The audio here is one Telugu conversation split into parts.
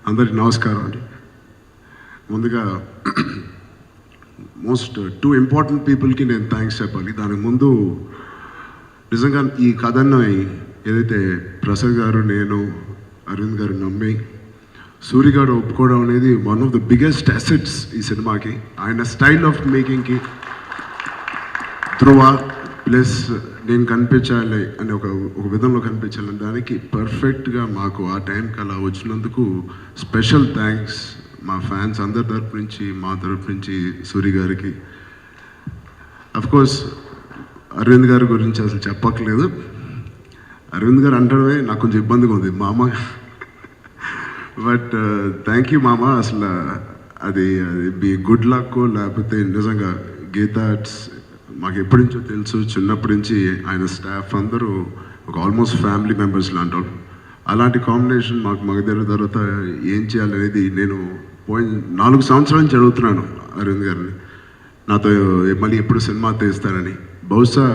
అందరికి నమస్కారం అండి. ముందుగా టూ ఇంపార్టెంట్ పీపుల్కి నేను థ్యాంక్స్ చెప్పాలి. దానికి ముందు నిజంగా ఈ కథను ఏదైతే ప్రసాద్ గారు, నేను, అరవింద్ గారు నమ్మి సూరి గారు ఒప్పుకోవడం అనేది one of the biggest assets ఈ సినిమాకి. ఆయన స్టైల్ ఆఫ్ మేకింగ్కి ధ్రువ ప్లస్ నేను కనిపించాలి అని ఒక విధంలో కనిపించాలని దానికి పర్ఫెక్ట్గా మాకు ఆ టైంకి అలా వచ్చినందుకు స్పెషల్ థ్యాంక్స్ మా ఫ్యాన్స్ అందరి తరపు నుంచి, మా తరపు నుంచి సూరి గారికి. అఫ్కోర్స్ అరవింద్ గారి గురించి అసలు చెప్పక్కలేదు. అరవింద్ గారు అంటడమే నాకు కొంచెం ఇబ్బందిగా ఉంది, మామ. బట్ థ్యాంక్ యూ మామ. అసలు అది బి గుడ్ లక్ లేకపోతే నిజంగా గీతా మాకు ఎప్పటి నుంచో తెలుసు, చిన్నప్పటి నుంచి ఆయన స్టాఫ్ అందరూ ఒక ఆల్మోస్ట్ ఫ్యామిలీ మెంబర్స్ లాంటి వాళ్ళు. అలాంటి కాంబినేషన్ మాకు మగధీర తర్వాత ఏం చేయాలనేది నేను 4 సంవత్సరాల నుంచి అడుగుతున్నాను అరవింద్ గారిని, నాతో మళ్ళీ ఎప్పుడు సినిమా తీస్తారని. బహుశా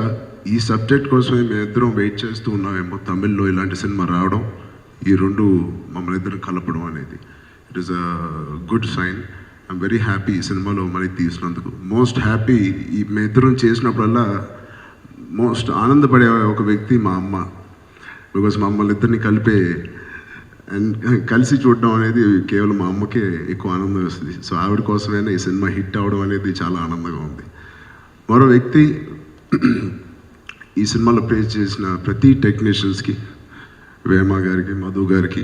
ఈ సబ్జెక్ట్ కోసమే మేమిద్దరం వెయిట్ చేస్తూ ఉన్నామేమో, తమిళ్లో ఇలాంటి సినిమా రావడం, ఈ రెండు మమ్మల్ని ఇద్దరం కలపడం అనేది it is a good sign. I'm very happy ఈ సినిమాలో మళ్ళీ తీసినందుకు. మోస్ట్ హ్యాపీ ఈ మేమిద్దరం చేసినప్పుడల్లా మోస్ట్ ఆనందపడే ఒక వ్యక్తి మా అమ్మ. బికాజ్ మమ్మల్ని ఇద్దరిని కలిసి చూడడం అనేది కేవలం మా అమ్మకే ఎక్కువ ఆనందం వస్తుంది. సో ఆవిడ కోసమైనా ఈ సినిమా హిట్ అవ్వడం అనేది చాలా ఆనందంగా ఉంది. మరో వ్యక్తి ఈ సినిమాలో ప్లే చేసిన ప్రతి టెక్నీషియన్స్కి, వేమ గారికి, మధు గారికి,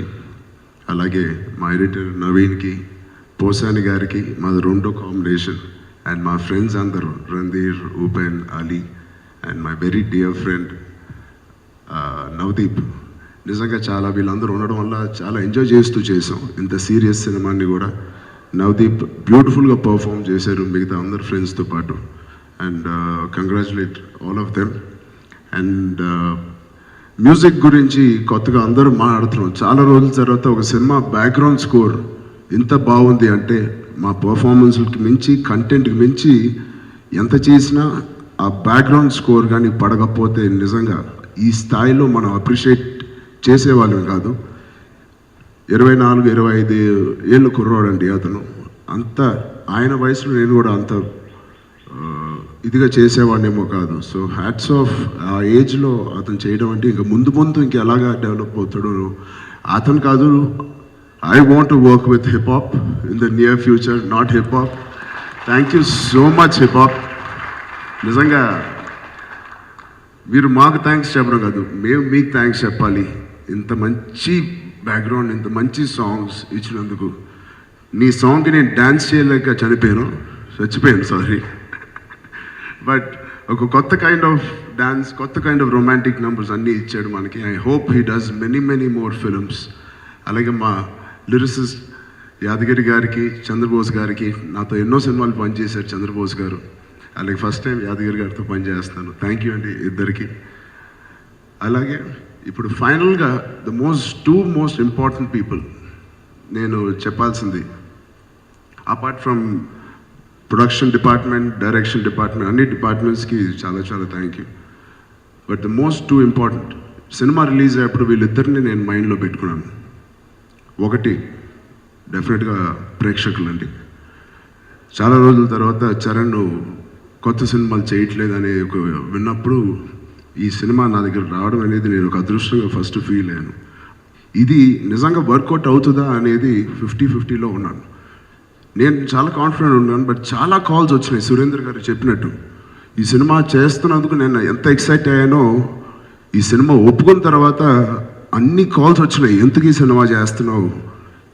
అలాగే మా ఎడిటర్ నవీన్కి, పోసాని గారికి, మాది రెండో కాంబినేషన్, అండ్ మా ఫ్రెండ్స్ అందరూ Randhir, Upen, Ali and my very dear friend Navdeep. నిజంగా చాలా వీళ్ళందరూ ఉండడం వల్ల చాలా ఎంజాయ్ చేస్తూ చేసాం ఇంత సీరియస్ సినిమాని కూడా. నవదీప్ బ్యూటిఫుల్గా పర్ఫామ్ చేశారు మిగతా అందరు ఫ్రెండ్స్తో పాటు. And congratulate all of them. And music గురించి కొత్తగా అందరూ మాట్లాడుతున్నాం. చాలా రోజుల తర్వాత ఒక సినిమా బ్యాక్గ్రౌండ్ స్కోర్ ఇంత బాగుంది అంటే మా పర్ఫార్మెన్స్కి మించి, కంటెంట్కి మించి ఎంత చేసినా ఆ బ్యాక్గ్రౌండ్ స్కోర్ కానీ పడకపోతే నిజంగా ఈ స్థాయిలో మనం అప్రిషియేట్ చేసేవాళ్ళం కాదు. 24-25 ఏళ్ళు కుర్రాడండి అతను. అంత ఆయన వయసులో నేను కూడా అంత ఇదిగా చేసేవాడినేమో కాదు. So hats off. ఆ ఏజ్లో అతను చేయడం అంటే ఇంకా ముందు ఇంకా ఎలాగా డెవలప్ అవుతాడు అతను కాదు. I want to work with hip hop in the near future, not hip hop. Thank you so much hip hop. నిజంగా మీరు మాకు థ్యాంక్స్ చెప్పడం కాదు, మేము మీకు థ్యాంక్స్ చెప్పాలి. ఇంత మంచి బ్యాక్గ్రౌండ్, ఇంత మంచి సాంగ్స్ ఇచ్చినందుకు. నీ సాంగ్కి నేను డ్యాన్స్ చేయలేక చచ్చిపోయాను సారీ. బట్ ఒక కొత్త కైండ్ ఆఫ్ డ్యాన్స్, కొత్త కైండ్ ఆఫ్ రొమాంటిక్ నెంబర్స్ అన్నీ ఇచ్చాడు మనకి. I hope he does many more films. అలాగే మా లిరిసిస్ట్ యాదగిరి గారికి, చంద్రబోస్ గారికి, నాతో ఎన్నో సినిమాలు పనిచేశారు చంద్రబోస్ గారు. అలాగే ఫస్ట్ టైం యాదగిరి గారితో పనిచేస్తాను. థ్యాంక్ యూ అండి ఇద్దరికి. అలాగే ఇప్పుడు ఫైనల్గా టూ మోస్ట్ ఇంపార్టెంట్ పీపుల్ నేను చెప్పాల్సింది, apart from production department, direction department, అన్ని డిపార్ట్మెంట్స్కి చాలా thank you. But the two important, cinema release అయ్యేప్పుడు వీళ్ళిద్దరిని నేను మైండ్లో పెట్టుకున్నాను. ఒకటి డెఫినెట్గా ప్రేక్షకులండి. చాలా రోజుల తర్వాత చరణ్ కొత్త సినిమాలు చేయట్లేదని విన్నప్పుడు ఈ సినిమా నా దగ్గర రావడం అనేది నేను ఒక అదృష్టంగా ఫస్ట్ ఫీల్ అయ్యాను. ఇది నిజంగా వర్కౌట్ అవుతుందా అనేది 50-50లో ఉన్నాను. నేను చాలా కాన్ఫిడెంట్ ఉన్నాను. బట్ చాలా కాల్స్ వచ్చినాయి. సురేంద్ర గారు చెప్పినట్టు ఈ సినిమా చేస్తున్నందుకు నేను ఎంత ఎక్సైట్ అయ్యానో, ఈ సినిమా ఒప్పుకున్న తర్వాత అన్ని కాల్స్ వచ్చినాయి. ఎందుకు ఈ సినిమా చేస్తున్నావు,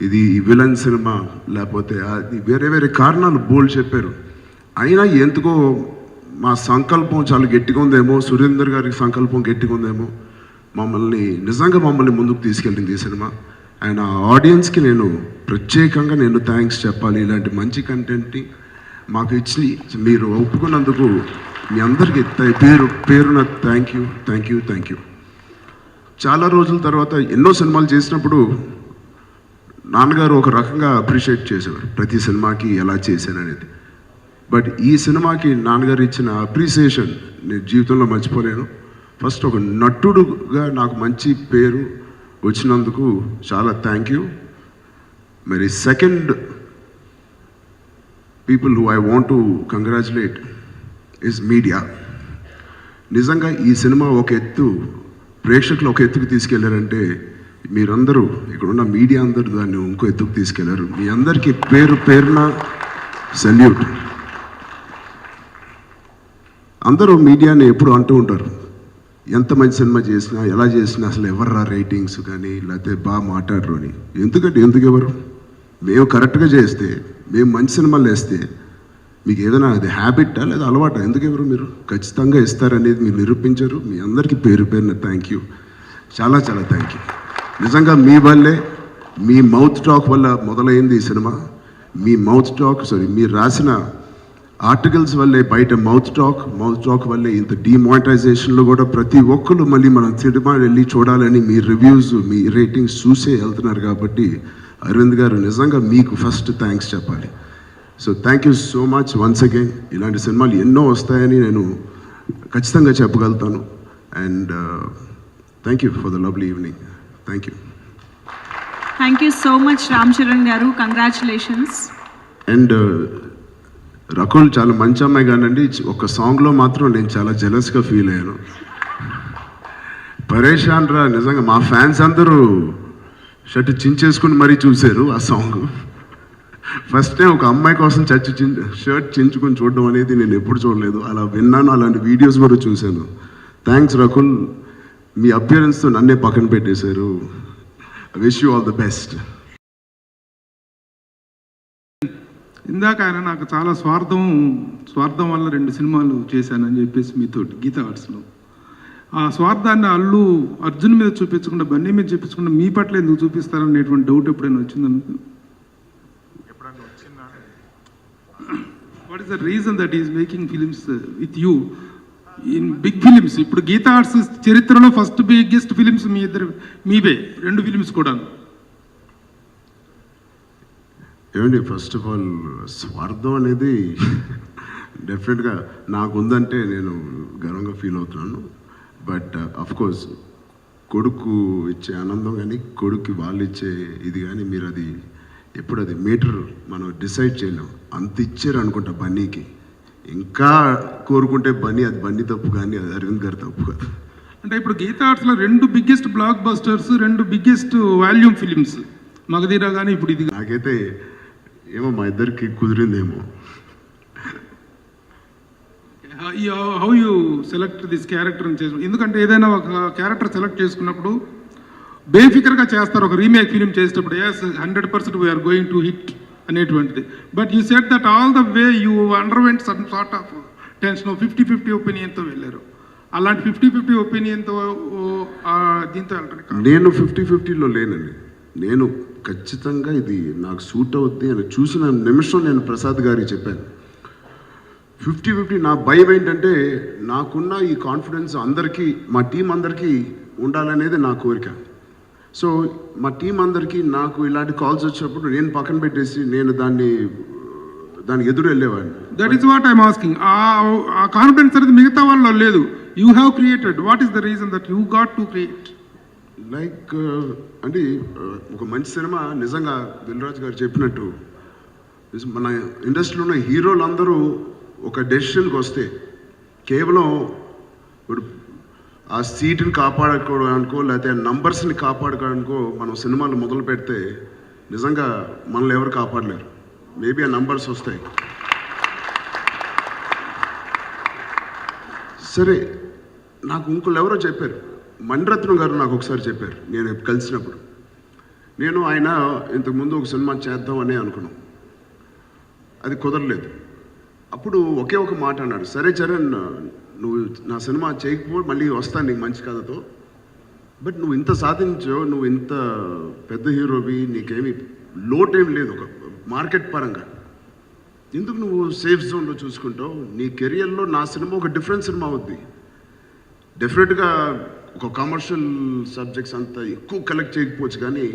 ఇది విలన్ సినిమా లేకపోతే అది వేరే కారణాలు బోల్డ్ చెప్పారు. అయినా ఎందుకో మా సంకల్పం చాలా గట్టిగా ఉందేమో, సురేందర్ గారి సంకల్పం గట్టిగా ఉందేమో, నిజంగా మమ్మల్ని ముందుకు తీసుకెళ్ళింది ఈ సినిమా. అండ్ ఆ ఆడియన్స్కి నేను ప్రత్యేకంగా థ్యాంక్స్ చెప్పాలి. ఇలాంటి మంచి కంటెంట్ని మాకు ఇచ్చి మీరు ఒప్పుకున్నందుకు మీ అందరికీ పేరున థ్యాంక్ యూ. చాలా రోజుల తర్వాత ఎన్నో సినిమాలు చేసినప్పుడు నాన్నగారు ఒక రకంగా అప్రిషియేట్ చేసేవారు ప్రతి సినిమాకి ఎలా చేశాననేది. బట్ ఈ సినిమాకి నాన్నగారు ఇచ్చిన అప్రిసియేషన్ నేను జీవితంలో మర్చిపోలేను. ఫస్ట్ ఒక నటుడుగా నాకు మంచి పేరు వచ్చినందుకు చాలా థ్యాంక్ యూ. మరి second people who I want to congratulate is media. నిజంగా ఈ సినిమా ఒక ఎత్తు ప్రేక్షకులు ఒక ఎత్తుకు తీసుకెళ్లారంటే మీరందరూ ఇక్కడ ఉన్న మీడియా అందరూ దాన్ని ఇంకో ఎత్తుకు తీసుకెళ్లారు. మీ అందరికీ పేరు పేరున సెల్యూట్. అందరూ మీడియాని ఎప్పుడు అంటూ ఉంటారు, ఎంత మంచి సినిమా చేసినా ఎలా చేసినా అసలు ఎవర్రా రేటింగ్స్ కానీ లేకపోతే బాగా మాట్లాడరు అని. ఎందుకు ఎవరు? మేము కరెక్ట్గా చేస్తే, మేము మంచి సినిమాలు వేస్తే మీకు ఏదైనా అది హ్యాబిట్టా లేదా అలవాటా? ఎందుకెవరు మీరు ఖచ్చితంగా ఇస్తారనేది మీరు నిరూపించరు. మీ అందరికీ పేరు పేరున థ్యాంక్ యూ, చాలా చాలా థ్యాంక్ యూ. నిజంగా మీ వల్లే, మీ మౌత్ టాక్ వల్ల మొదలైంది ఈ సినిమా. మీ మౌత్ టాక్ మీరు రాసిన ఆర్టికల్స్ వల్లే బయట మౌత్ టాక్ వల్లే ఇంత డిమానిటైజేషన్లో కూడా ప్రతి ఒక్కరు మళ్ళీ మనం సినిమా వెళ్ళి చూడాలని మీ రివ్యూస్, మీ రేటింగ్స్ చూసే వెళ్తున్నారు. కాబట్టి అరవింద్ గారు నిజంగా మీకు ఫస్ట్ థ్యాంక్స్ చెప్పాలి. So thank you so much once again. ఇలాంటి సినిమాలు ఎన్నో వస్తాయని నేను ఖచ్చితంగా చెప్పగలుగుతాను. And thank you for the lovely evening. Thank you. Thank you so much Ram Charan garu, congratulations. And Rakul చాలా మంచి అమ్మాయి కానండి, ఒక సాంగ్లో మాత్రం నేను చాలా జెలస్గా ఫీల్ అయ్యాను. పరేషాన్ రా, నిజంగా మా ఫ్యాన్స్ అందరూ షర్ట్ చించేసుకుని మరీ చూశారు ఆ సాంగ్. ఫస్ట్ టైం ఒక అమ్మాయి కోసం షర్ట్ చించుకొని చూడడం అనేది నేను ఎప్పుడు చూడలేదు. అలా విన్నాను, అలాంటి వీడియోస్ కూడా చూశాను. థ్యాంక్స్ రకుల్, మీ అపియరెన్స్తో నన్నే పక్కన పెట్టేశారు. I wish you all the best. ఇందాక ఆయన నాకు చాలా స్వార్థం వల్ల 2 సినిమాలు చేశానని చెప్పేసి మీతో గీతా ఆర్ట్స్లో ఆ స్వార్థాన్ని అల్లు అర్జున్ మీద చూపించకుండా, బన్నీ మీద చూపించకుండా మీ పట్ల ఎందుకు చూపిస్తారనేటువంటి డౌట్ ఎప్పుడైనా వచ్చిందా మీకు? What is the reason that is making films with you in big films? ఇప్పుడు గీతా ఆర్ట్స్ చరిత్రలో ఫస్ట్ బిగ్గెస్ట్ ఫిలిమ్స్ మీవే 2 ఫిలిమ్స్ కూడా. ఏమండి, ఫస్ట్ ఆఫ్ ఆల్ స్వార్థం అనేది డెఫినెట్గా నాకు ఉందంటే నేను గర్వంగా ఫీల్ అవుతున్నాను. బట్ అఫ్కోర్స్ కొడుకు ఇచ్చే ఆనందం కానీ, కొడుకు వాళ్ళు ఇచ్చే ఇది కానీ, మీరు అది ఎప్పుడు అది మీటర్ మనం డిసైడ్ చేయలేం. అంత ఇచ్చారు అనుకుంటా బన్నీకి. ఇంకా కోరుకుంటే అది బన్నీ తప్పు కానీ అది అరవింద్ గారు తప్పు కాదు. అంటే ఇప్పుడు గీతా ఆర్ట్స్లో 2 biggest blockbusters, 2 biggest volume films, Magadheera కానీ ఇప్పుడు ఇది. నాకైతే ఏమో మా ఇద్దరికి కుదిరిందేమో. How you select this character ఎందుకంటే ఏదైనా ఒక క్యారెక్టర్ సెలెక్ట్ చేసుకున్నప్పుడు బేఫికర్గా చేస్తారు. ఒక రీమేక్ ఫిలిం చేసేటప్పుడు 100% వీఆర్ గోయింగ్ టు హిట్ అనేటువంటిది. But you set that all the way you underwent some sort of tension, 50-50 ఒపీనియన్తో వెళ్ళారు. అలాంటి 50-50 ఒపీనియన్తో దీంతో వెళ్ళడానికి నేను 50-50లో లేనండి. నేను ఖచ్చితంగా ఇది నాకు సూట్ అవుద్ది అని చూసిన నిమిషం నేను ప్రసాద్ గారికి చెప్పాను. 50-50 నా భయం ఏంటంటే, నాకున్న ఈ కాన్ఫిడెన్స్ అందరికీ, మా టీం అందరికీ ఉండాలనేది నా కోరిక. సో మా టీం అందరికీ నాకు ఇలాంటి కాల్స్ వచ్చినప్పుడు నేను పక్కన పెట్టేసి నేను దానికి ఎదురు వెళ్ళేవాడిని. That is what I'm asking. ఆ కాన్ఫిడెన్స్ అనేది మిగతా వాళ్ళలో లేదు. You have created. What is the reason that you got to create? Like అంటే ఒక మంచి సినిమా నిజంగా దిల్రాజు గారు చెప్పినట్టు మన ఇండస్ట్రీలో ఉన్న హీరోలు అందరూ ఒక డెసిషన్కి వస్తే కేవలం ఇప్పుడు ఆ సీట్ని కాపాడుకోవడానికో లేకపోతే నంబర్స్ని కాపాడుకోవడానికో మనం సినిమాలు మొదలు పెడితే నిజంగా మనల్ని ఎవరు కాపాడలేరు. మేబీ ఆ నంబర్స్ వస్తాయి. సరే, నాకు ఇంకోళ్ళు ఎవరో చెప్పారు, మణిరత్నం గారు నాకు ఒకసారి చెప్పారు నేను కలిసినప్పుడు. నేను ఆయన ఇంతకుముందు ఒక సినిమా చేద్దామని అనుకున్నాం, అది కుదరలేదు. అప్పుడు ఒకే ఒక మాట అన్నాడు, సరే చరణ్, నువ్వు నా సినిమా చేయకపో మళ్ళీ వస్తాను నీకు మంచి కథతో. బట్ నువ్వు ఇంత సాధించావు, నువ్వు ఇంత పెద్ద హీరోవి, నీకేమి లోటేం లేదు ఒక మార్కెట్ పరంగా, ఎందుకు నువ్వు సేఫ్ జోన్లో చూసుకుంటావు? నీ కెరియర్లో నా సినిమా ఒక డిఫరెంట్ సినిమా అవుద్ది. డెఫినెట్గా ఒక కమర్షియల్ సబ్జెక్ట్స్ అంతా ఎక్కువ కలెక్ట్ చేయకపోవచ్చు, కానీ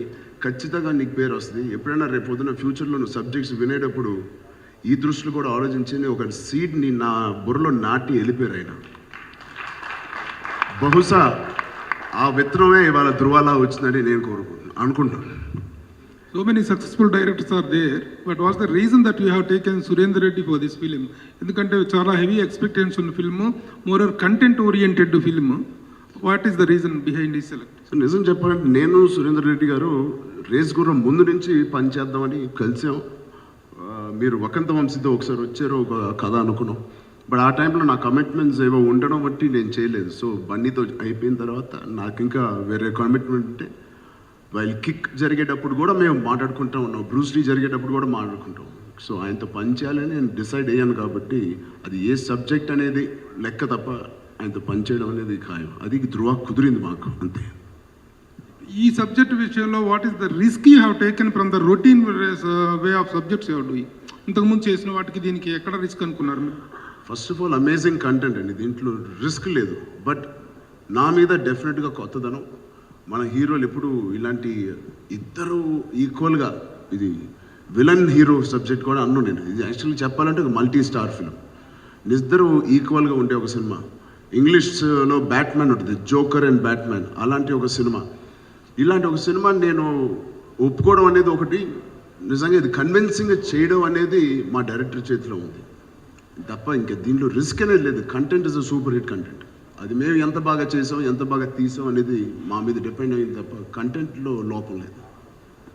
ఖచ్చితంగా నీకు పేరు వస్తుంది. ఎప్పుడైనా రేపు పొద్దున్న ఫ్యూచర్లో నువ్వు సబ్జెక్ట్స్ వినేటప్పుడు ఈ దృష్టిలో కూడా ఆలోచించి ఒక సీడ్ని నా బుర్రలో నాటి వెళ్ళిపోయారు ఆయన. బహుశా ఆ విత్తనమే ఇవాళ ధృవాలా వచ్చిందని నేను అనుకుంటున్నాను. So many successful directors are there, but what's the reason that you have taken Surendra Reddy for this film? ఎందుకంటే చాలా heavy expectations ఉన్న film, more content oriented film. What is the reason behind this select? So నిజం చెప్పాలంటే నేను సురేందర్ రెడ్డి గారు రేస్ గుర్రం ముందు నుంచి పనిచేద్దామని కలిసాం. మీరు వకంత వంశీతో ఒకసారి వచ్చారు, ఒక కథ అనుకున్నాం. బట్ ఆ టైంలో నా కమిట్మెంట్స్ ఏవో ఉండడం బట్టి నేను చేయలేదు. సో బన్నీతో అయిపోయిన తర్వాత నాకు ఇంకా వేరే కమిట్మెంట్ ఉంటే వైల్ కిక్ జరిగేటప్పుడు కూడా మేము మాట్లాడుకుంటూ ఉన్నాం, బ్రూస్లీ జరిగేటప్పుడు కూడా మాట్లాడుకుంటాం. సో ఆయనతో పని చేయాలని నేను డిసైడ్ అయ్యాను కాబట్టి అది ఏ సబ్జెక్ట్ అనేది లెక్క తప్ప ఆయనతో పనిచేయడం అనేది ఖాయం. అది ధృవ కుదిరింది మాకు, అంతే. ఈ సబ్జెక్ట్ విషయంలో what is the risk you have taken from the routine way of subjects you doing? ఇంతకుముందు చేసిన వాటికి దీనికి ఎక్కడ రిస్క్ అనుకున్నారు మీరు? First of all amazing content అండి, దీంట్లో రిస్క్ లేదు. బట్ నా మీద డెఫినెట్గా కొత్తదనం. మన హీరోలు ఎప్పుడు ఇలాంటి ఇద్దరు ఈక్వల్గా, ఇది విలన్ హీరో సబ్జెక్ట్ కూడా అన్ను నేను. ఇది యాక్చువల్లీ చెప్పాలంటే ఒక మల్టీ స్టార్ ఫిల్మ్. ఇద్దరు ఈక్వల్గా ఉండే ఒక సినిమా. ఇంగ్లీష్లో బ్యాట్మ్యాన్ ఉంటుంది, జోకర్ అండ్ బ్యాట్మ్యాన్, అలాంటి ఒక సినిమా. ఇలాంటి ఒక సినిమా నేను ఒప్పుకోవడం అనేది ఒకటి, నిజంగా ఇది కన్విన్సింగ్గా చేయడం అనేది మా డైరెక్టర్ చేతిలో ఉంది తప్ప ఇంకా దీంట్లో రిస్క్ అనేది లేదు. Content is a super hit content. అది మేము ఎంత బాగా చేసాం, ఎంత బాగా తీసాం అనేది మా మీద డిపెండ్ అయింది తప్ప కంటెంట్లో లోపం లేదు.